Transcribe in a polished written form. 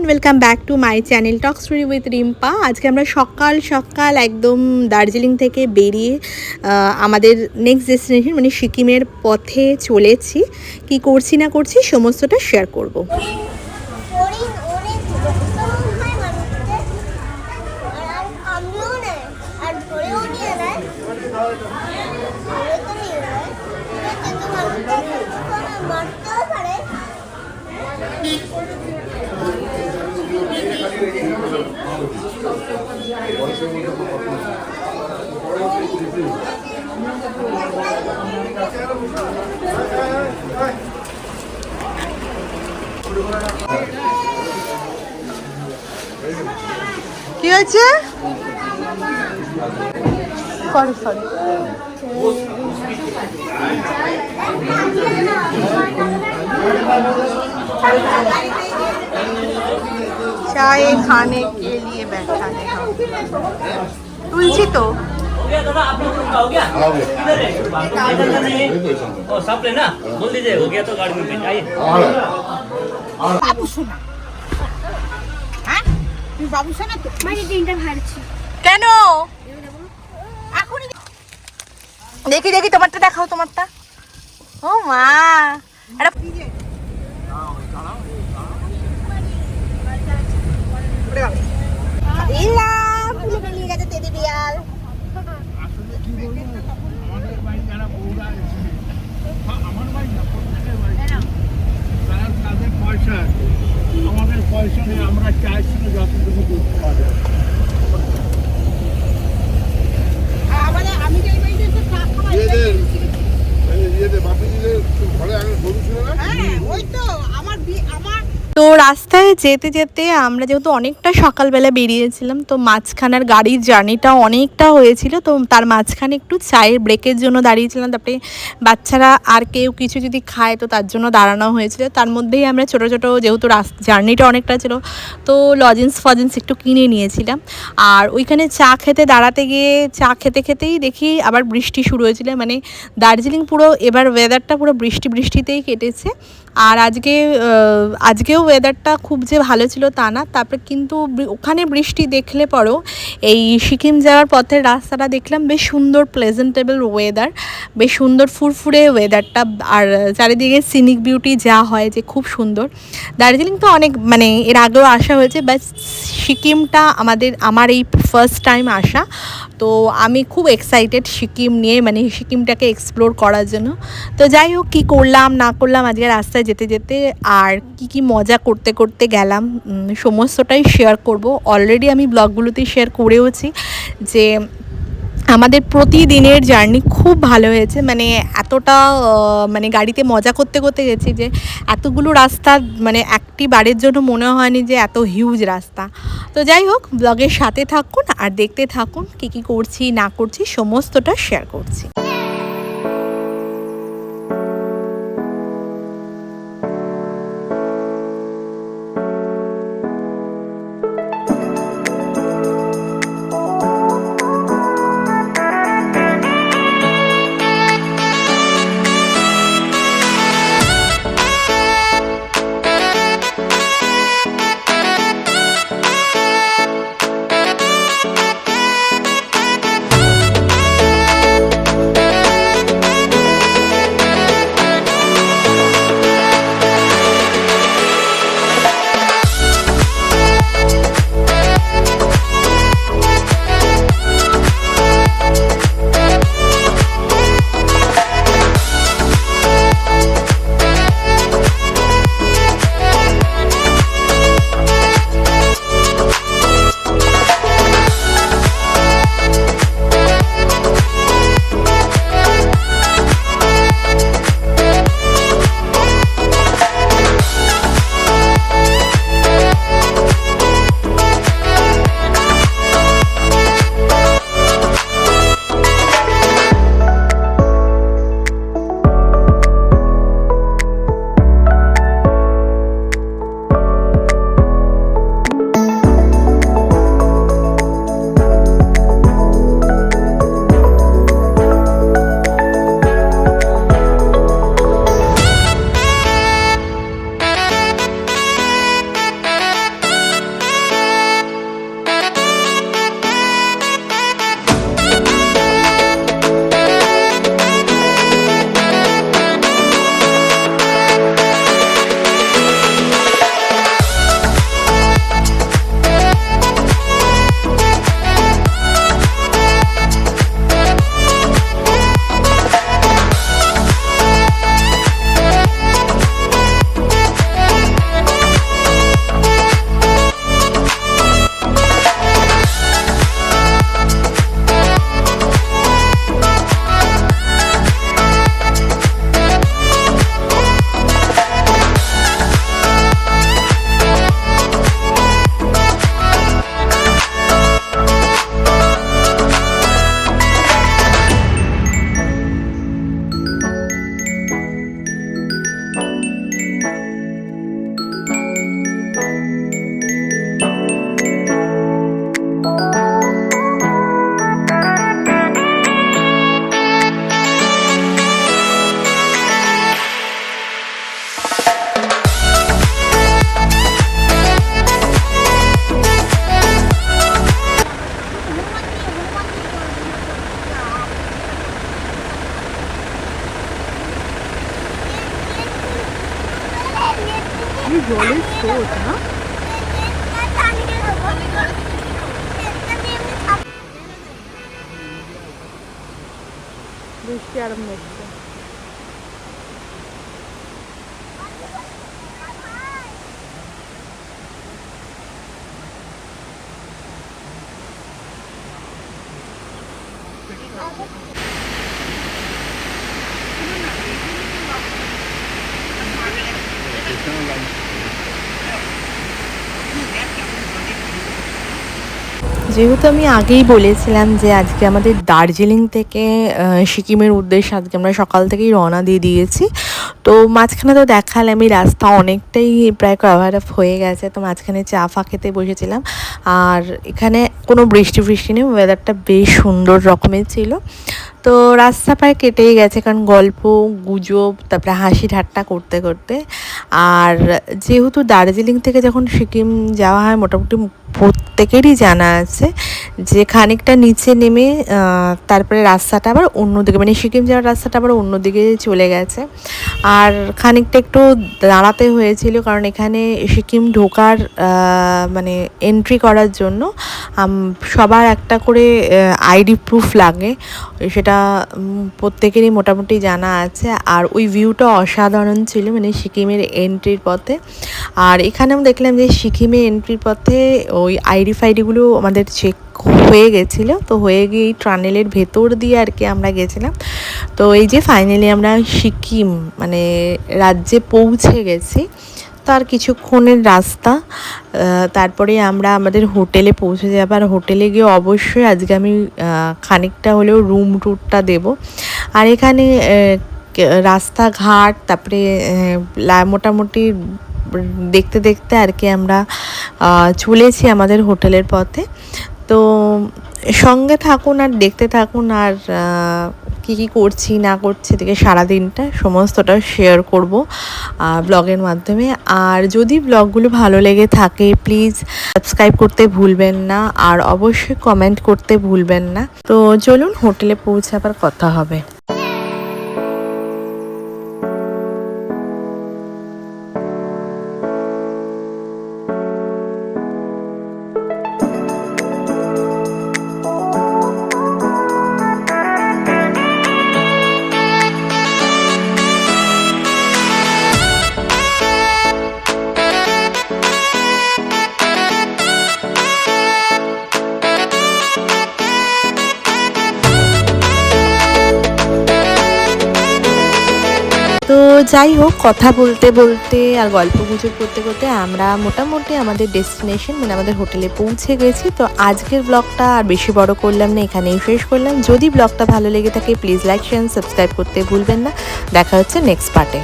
Welcome back to my channel talk story with Rimpa. আজকে আমরা সকাল সকাল একদম দার্জিলিং থেকে বেরিয়ে আমাদের নেক্সট ডেস্টিনেশন মানে সিকিমের পথে চলেছি। কি করছি না করছি সমস্তটা শেয়ার করব। কি হয়েছে? चाय खाने के लिए बैठा है तुलसी तो आप लोग का हो गया? इधर है और सब लेना बोल दीजिए हो गया तो गाड़ी में आइए। बाबू सुना हाँ तुम बाबू सुना तो मैं तीनটা ভাড়ছি কেন? দেখি দেখি তোমারটা দেখাও, তোমারটা। ও মা আমাদের পয়সা নেই, আমরা চাইছি না যতটুকু দুধ খাওয়া যায়। আমি যাই বাইরে তো চা খাওয়া ওই তো আমার তো রাস্তায় যেতে যেতে আমরা যেহেতু অনেকটা সকালবেলা বেরিয়েছিলাম, তো মাঝখানের গাড়ির জার্নিটা অনেকটা হয়েছিল। তো তার মাঝখানে একটু চায়ের ব্রেকের জন্য দাঁড়িয়েছিলাম, তারপরে বাচ্চারা আর কেউ কিছু যদি খায় তো তার জন্য দাঁড়ানো হয়েছিল। তার মধ্যেই আমরা ছোটো ছোটো যেহেতু জার্নিটা অনেকটা ছিল তো লজেন্স ফজেন্স একটু কিনে নিয়েছিলাম। আর ওইখানে চা খেতে দাঁড়াতে গিয়ে চা খেতে খেতেই দেখি আবার বৃষ্টি শুরু হয়েছিল। মানে দার্জিলিং পুরো এবার ওয়েদারটা পুরো বৃষ্টিতেই কেটেছে। আর আজকেও ওয়েদারটা খুব যে ভালো ছিল তা না। তারপরে কিন্তু ওখানে বৃষ্টি দেখলে পরেও এই সিকিম যাওয়ার পথের রাস্তাটা দেখলাম বেশ সুন্দর, প্লেজেন্টেবল ওয়েদার, বেশ সুন্দর ফুরফুরে ওয়েদারটা। আর চারিদিকে সিনিক বিউটি যা হয় যে খুব সুন্দর। দার্জিলিং তো অনেক মানে এর আগেও আসা হয়েছে, বাট সিকিমটা আমার এই ফার্স্ট টাইম আসা। তো আমি খুব এক্সাইটেড সিকিম নিয়ে, মানে সিকিমটাকে এক্সপ্লোর করার জন্য। তো যাই হোক, কী করলাম না করলাম আজকে রাস্তায় যেতে যেতে আর কি মজা করতে করতে গেলাম সমস্তটাই শেয়ার করব। অলরেডি আমি ব্লগগুলোতে শেয়ার করেওছি যে আমাদের প্রতিদিনের জার্নি খুব ভালো হয়েছে। মানে এতটা মানে গাড়িতে মজা করতে করতে গেছি যে এতগুলো রাস্তা মানে একটি বারের জন্য মনে হয়নি যে এত হিউজ রাস্তা। তো যাই হোক, ব্লগের সাথে থাকুন আর দেখতে থাকুন কী কী করছি না করছি সমস্তটা শেয়ার করছি। বৃষ্টি আরম্ভ হচ্ছে। যেহেতু আমি আগেই বলেছিলাম যে আজকে আমাদের দার্জিলিং থেকে সিকিমের উদ্দেশ্যে আজকে আমরা সকাল থেকেই রওনা দিয়ে দিয়েছি। তো মাঝখানে তো দেখালাম এই রাস্তা অনেকটাই প্রায় কভার আপ হয়ে গেছে, তো মাঝখানে চা ফা খেতে বসেছিলাম। আর এখানে কোনো বৃষ্টি নেই, ওয়েদারটা বেশ সুন্দর রকমের ছিল। তো রাস্তা প্রায় কেটেই গেছে, কারণ গল্প গুজব তারপরে হাসি ঠাট্টা করতে করতে। আর যেহেতু দার্জিলিং থেকে যখন সিকিম যাওয়া হয় মোটামুটি প্রত্যেকেরই জানা আছে যে খানিকটা নিচে নেমে তারপরে রাস্তাটা আবার অন্যদিকে, মানে সিকিম যাওয়ার রাস্তাটা আবার অন্যদিকে চলে গেছে। আর খানিকটা একটু দাঁড়াতে হয়েছিল, কারণ এখানে সিকিম ঢোকার মানে এন্ট্রি করার জন্য সবার একটা করে আইডি প্রুফ লাগে, সেটা প্রত্যেকেরই মোটামুটি জানা আছে। আর ওই ভিউটা অসাধারণ ছিল, মানে সিকিমের এন্ট্রির পথে। আর এখানেও দেখলাম যে সিকিমে এন্ট্রির পথে ওই আইডি ফাইডিগুলো আমাদের চেক হয়ে গেছিলো, তো হয়ে গিয়ে এই টানেলের ভেতর দিয়ে আর কি আমরা গেছিলাম। তো এই যে ফাইনালি আমরা সিকিম মানে রাজ্যে পৌঁছে গেছি। তার কিছুক্ষণের রাস্তা, তারপরে আমরা আমাদের হোটেলে পৌঁছে যাবো। আর হোটেলে গিয়ে অবশ্যই আজকে আমি খানিকটা হলেও রুম ট্যুরটা দেব। আর এখানে রাস্তাঘাট তারপরে মোটামুটি দেখতে দেখতে আর কি আমরা চলেছি আমাদের হোটেলের পথে। তো সঙ্গে থাকুন আর দেখতে থাকুন, আর কী কী করছি না করছি থেকে সারাদিনটা সমস্তটা শেয়ার করব ব্লগের মাধ্যমে। আর যদি ব্লগগুলো ভালো লেগে থাকে প্লিজ সাবস্ক্রাইব করতে ভুলবেন না, আর অবশ্যই কমেন্ট করতে ভুলবেন না। তো চলুন হোটেলে পৌঁছে আবার কথা হবে। তো যাই হোক, কথা বলতে বলতে আর গল্প গুজব করতে করতে আমরা মোটামুটি আমাদের ডেস্টিনেশন মানে আমাদের হোটেলে পৌঁছে গেছি। তো আজকের ব্লগটা আর বেশি বড় করলাম না, এখানেই শেষ করলাম। যদি ব্লগটা ভালো লেগে থাকে প্লিজ লাইক শেয়ার সাবস্ক্রাইব করতে ভুলবেন না। দেখা হচ্ছে নেক্সট পার্টে।